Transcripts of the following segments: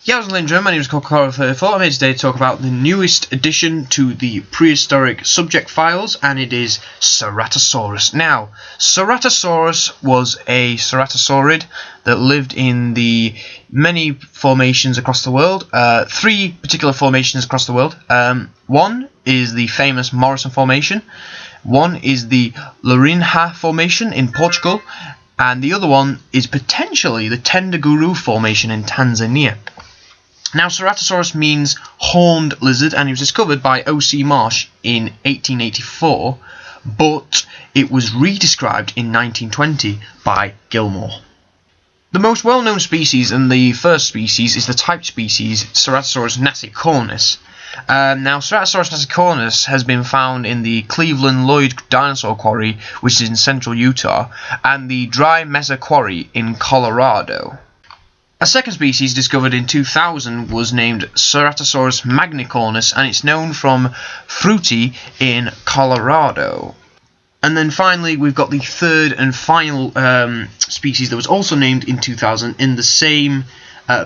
Yeah, I was Lindrum. My name is Coca-Cola34. I'm here today to talk about the newest addition to the prehistoric subject files, and it is Ceratosaurus. Now, Ceratosaurus was a ceratosaurid that lived in the many formations across the world. Three particular formations across the world. One is the famous Morrison Formation. One is the Larinha Formation in Portugal. And the other one is potentially the Tendaguru Formation in Tanzania. Now, Ceratosaurus means horned lizard, and it was discovered by O.C. Marsh in 1884, but it was redescribed in 1920 by Gilmore. The most well-known species, and the first species, is the type species Ceratosaurus nasicornis. Now, Ceratosaurus nasicornis has been found in the Cleveland Lloyd Dinosaur Quarry, which is in central Utah, and the Dry Mesa Quarry in Colorado. A second species discovered in 2000 was named Ceratosaurus magnicornis, and it's known from Fruity in Colorado. And then finally, we've got the third and final species that was also named in 2000 in the same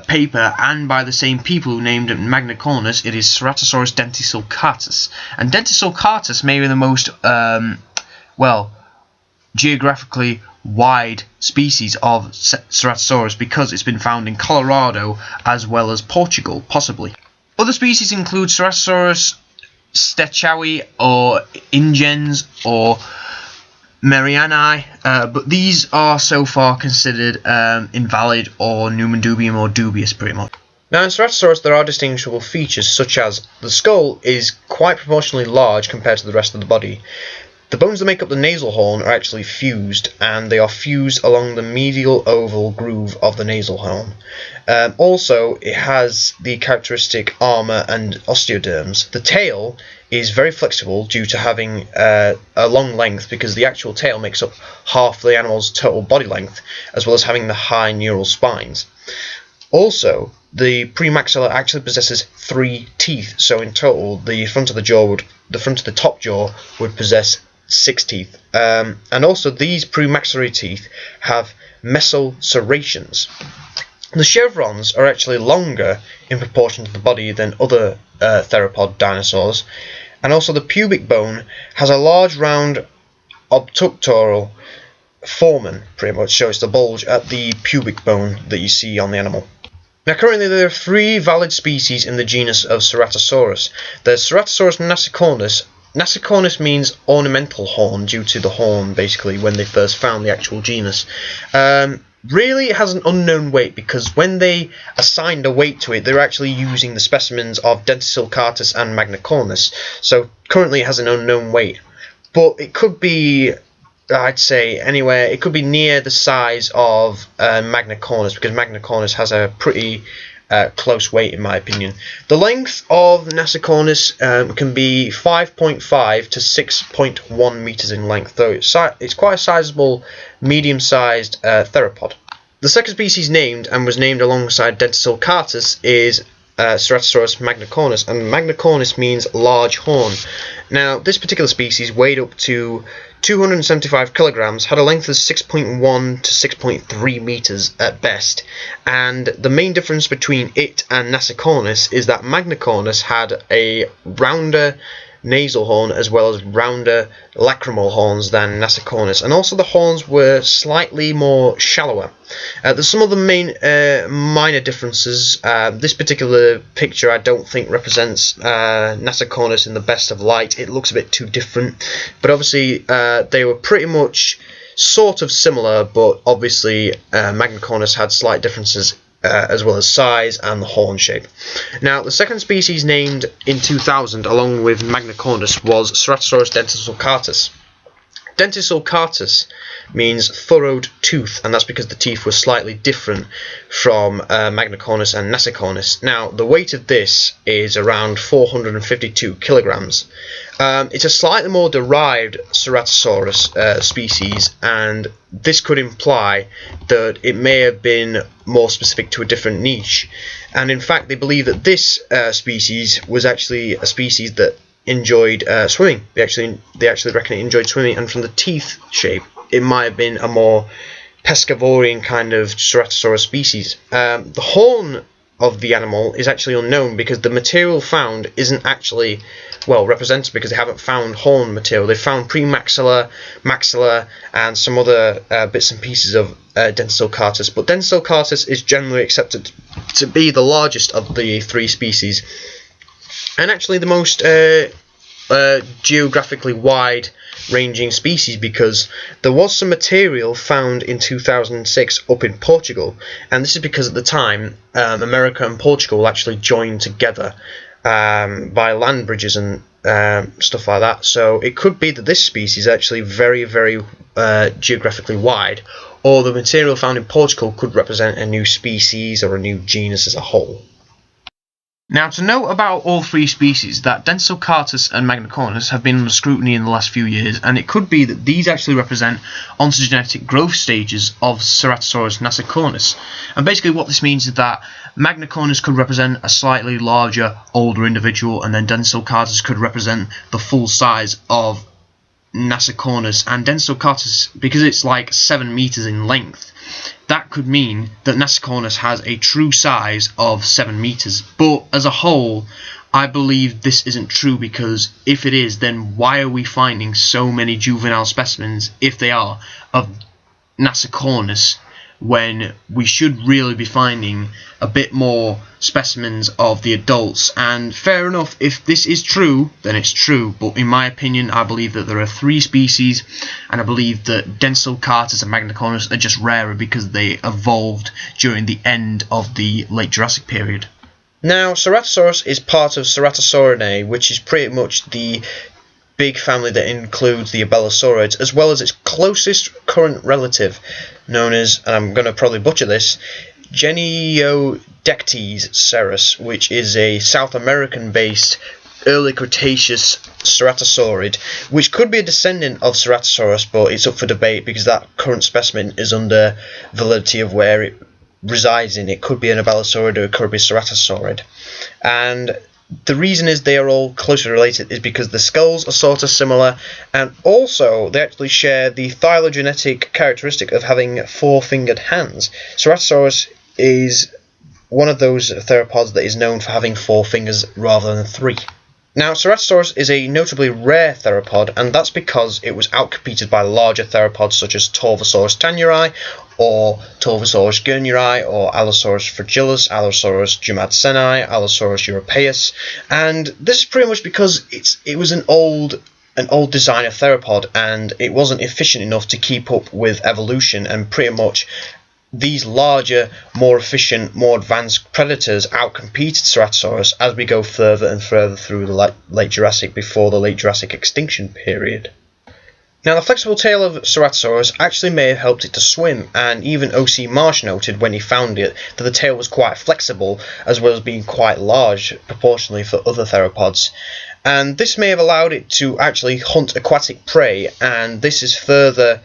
paper and by the same people who named it magnicornis. It is Ceratosaurus dentisulcatus. And dentisulcatus may be the most, geographically wide species of Ceratosaurus because it's been found in Colorado as well as Portugal, possibly. Other species include Ceratosaurus stechaui or ingens or Mariani, but these are so far considered invalid or numen dubium or dubious, pretty much. Now, in Ceratosaurus there are distinguishable features such as the skull is quite proportionally large compared to the rest of the body. The bones that make up the nasal horn are actually fused, and they are fused along the medial oval groove of the nasal horn. Also, it has the characteristic armour and osteoderms. The tail is very flexible due to having a long length, because the actual tail makes up half the animal's total body length, as well as having the high neural spines. Also, the premaxilla actually possesses 3 teeth, so in total, the front of the top jaw would possess 6 teeth. And also, these premaxillary teeth have mesoserrations. The chevrons are actually longer in proportion to the body than other theropod dinosaurs, and also the pubic bone has a large round obtuctoral foramen, pretty much, so it's the bulge at the pubic bone that you see on the animal. Now, currently there are 3 valid species in the genus of Ceratosaurus. There's Ceratosaurus nasicornis. Nasicornis means ornamental horn due to the horn, basically, when they first found the actual genus. Really, it has an unknown weight, because when they assigned a weight to it, they're actually using the specimens of Dentisulcatus and Magnicornis. So currently it has an unknown weight. But it could be, I'd say, anywhere, it could be near the size of Magnicornis, because Magnicornis has a pretty close weight, in my opinion. The length of Nasicornis can be 5.5 to 6.1 meters in length, though it's quite a sizable, medium-sized theropod. The second species named, and was named alongside Dentisulcatus, is Ceratosaurus magnicornis, and magnicornis means large horn. Now, this particular species weighed up to 275 kilograms, had a length of 6.1 to 6.3 meters at best, and the main difference between it and Nasicornis is that Magnicornis had a rounder nasal horn as well as rounder lacrimal horns than Nasicornis, and also the horns were slightly more shallower. There's some of the main minor differences. This particular picture I don't think represents Nasicornis in the best of light. It looks a bit too different, but obviously they were pretty much sort of similar, but obviously Magnicornis had slight differences as well as size and the horn shape. Now, the second species named in 2000 along with Magnicornis was Ceratosaurus dentisulcatus. Dentisulcatus means furrowed tooth, and that's because the teeth were slightly different from Magnicornis and Nasicornis. Now, the weight of this is around 452 kilograms. It's a slightly more derived Ceratosaurus species, and this could imply that it may have been more specific to a different niche. And in fact, they believe that this species was actually a species that enjoyed swimming. They actually reckon it enjoyed swimming, and from the teeth shape, it might have been a more pescivorian kind of Ceratosaurus species. The horn of the animal is actually unknown, because the material found isn't actually well represented, because they haven't found horn material. They've found premaxillar, maxillar, and some other bits and pieces of Denslocartus, but Denslocartus is generally accepted to be the largest of the three species, and actually the most geographically wide ranging species, because there was some material found in 2006 up in Portugal, and this is because at the time America and Portugal actually joined together by land bridges and stuff like that. So it could be that this species is actually very, very geographically wide, or the material found in Portugal could represent a new species or a new genus as a whole. Now, to note about all three species, that Denslocartus and Magnacornis have been under scrutiny in the last few years, and it could be that these actually represent ontogenetic growth stages of Ceratosaurus nasicornis. And basically what this means is that Magnacornis could represent a slightly larger, older individual, and then Denslocartus could represent the full size of Nasicornis. And Denslocartus, because it's like 7 meters in length, that could mean that Nasicornis has a true size of 7 meters. But as a whole, I believe this isn't true, because if it is, then why are we finding so many juvenile specimens, if they are, of Nasicornis, when we should really be finding a bit more specimens of the adults? And fair enough, if this is true, then it's true, but in my opinion, I believe that there are three species, and I believe that Denslocartus and Magnacornis are just rarer because they evolved during the end of the late Jurassic period. Now, Ceratosaurus is part of Ceratosaurinae, which is pretty much the big family that includes the Abelisaurids, as well as its closest current relative, known as, and I'm going to probably butcher this, Geniodectes which is a South American-based early Cretaceous ceratosaurid, which could be a descendant of Ceratosaurus, but it's up for debate because that current specimen is under validity of where it resides in. It could be an Abelisaurid or it could be a Ceratosaurid. And the reason is they are all closely related is because the skulls are sort of similar, and also they actually share the phylogenetic characteristic of having 4-fingered hands. Ceratosaurus is one of those theropods that is known for having 4 fingers rather than 3. Now, Ceratosaurus is a notably rare theropod, and that's because it was outcompeted by larger theropods such as Torvosaurus tanuri, or Torvosaurus gurneri, or Allosaurus fragilis, Allosaurus jumadseni, Allosaurus europaeus, and this is pretty much because it was an old designer theropod, and it wasn't efficient enough to keep up with evolution, and pretty much these larger, more efficient, more advanced predators outcompeted Ceratosaurus as we go further and further through the late Jurassic before the late Jurassic extinction period. Now, the flexible tail of Ceratosaurus actually may have helped it to swim, and even O.C. Marsh noted when he found it that the tail was quite flexible, as well as being quite large proportionally for other theropods. And this may have allowed it to actually hunt aquatic prey, and this is further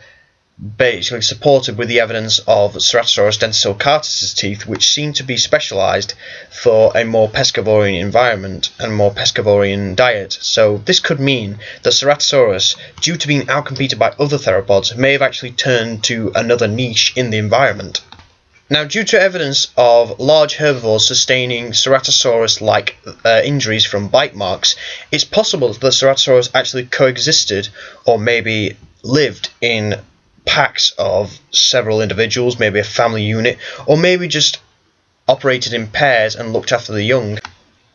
basically supported with the evidence of Ceratosaurus denslocartus's teeth, which seem to be specialised for a more pescivorian environment and more pescivorian diet. So this could mean that Ceratosaurus, due to being outcompeted by other theropods, may have actually turned to another niche in the environment. Now, due to evidence of large herbivores sustaining Ceratosaurus-like injuries from bite marks, it's possible that the Ceratosaurus actually coexisted, or maybe lived in packs of several individuals, maybe a family unit, or maybe just operated in pairs and looked after the young.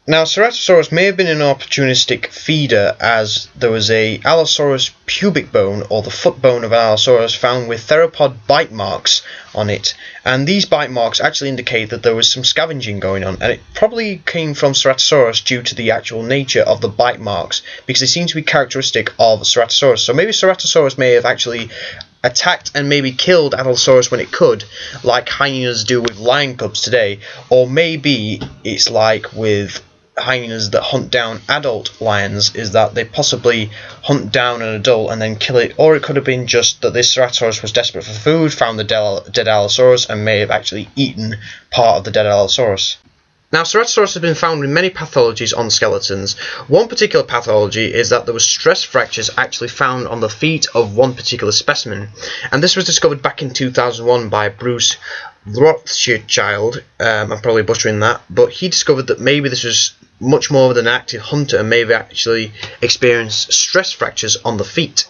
Now, Ceratosaurus may have been an opportunistic feeder, as there was a Allosaurus pubic bone, or the foot bone of an Allosaurus, found with theropod bite marks on it, and these bite marks actually indicate that there was some scavenging going on, and it probably came from Ceratosaurus due to the actual nature of the bite marks, because they seem to be characteristic of Ceratosaurus. So maybe Ceratosaurus may have actually attacked and maybe killed Allosaurus when it could, like hyenas do with lion cubs today, or maybe it's like with hyenas that hunt down adult lions, is that they possibly hunt down an adult and then kill it, or it could have been just that this Ceratosaurus was desperate for food, found the dead Allosaurus, and may have actually eaten part of the dead Allosaurus. Now, Ceratosaurus has been found in many pathologies on skeletons. One particular pathology is that there were stress fractures actually found on the feet of one particular specimen, and this was discovered back in 2001 by Bruce Rothschild. I'm probably butchering that, but he discovered that maybe this was much more than an active hunter and maybe actually experienced stress fractures on the feet.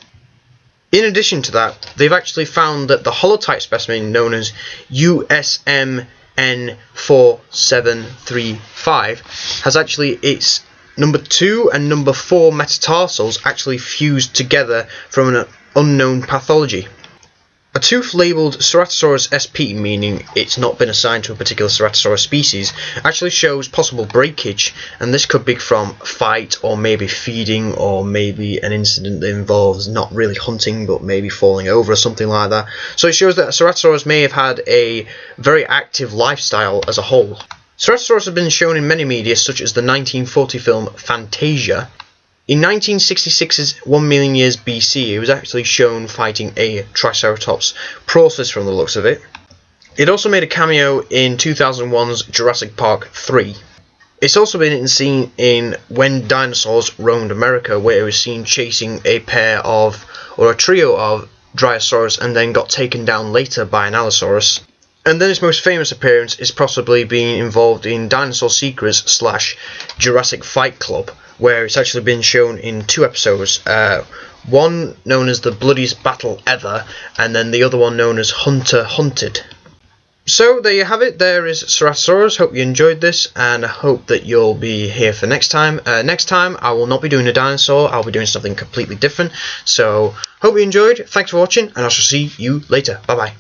In addition to that, they've actually found that the holotype specimen known as USMN4735 has actually its number 2 and number 4 metatarsals actually fused together from an unknown pathology. A tooth labelled Ceratosaurus SP, meaning it's not been assigned to a particular Ceratosaurus species, actually shows possible breakage, and this could be from fight or maybe feeding or maybe an incident that involves not really hunting but maybe falling over or something like that. So it shows that Ceratosaurus may have had a very active lifestyle as a whole. Ceratosaurus has been shown in many media such as the 1940 film Fantasia. In 1966's 1 million years BC, it was actually shown fighting a Triceratops process from the looks of it. It also made a cameo in 2001's Jurassic Park 3. It's also been seen in When Dinosaurs Roamed America, where it was seen chasing a trio of Dryosaurus and then got taken down later by an Allosaurus. And then its most famous appearance is possibly being involved in Dinosaur Secrets / Jurassic Fight Club, where it's actually been shown in 2 episodes, one known as The Bloodiest Battle Ever, and then the other one known as Hunter Hunted. So there you have it, there is Ceratosaurus. Hope you enjoyed this, and I hope that you'll be here for next time. Next time I will not be doing a dinosaur, I'll be doing something completely different. So hope you enjoyed, thanks for watching, and I shall see you later. Bye bye.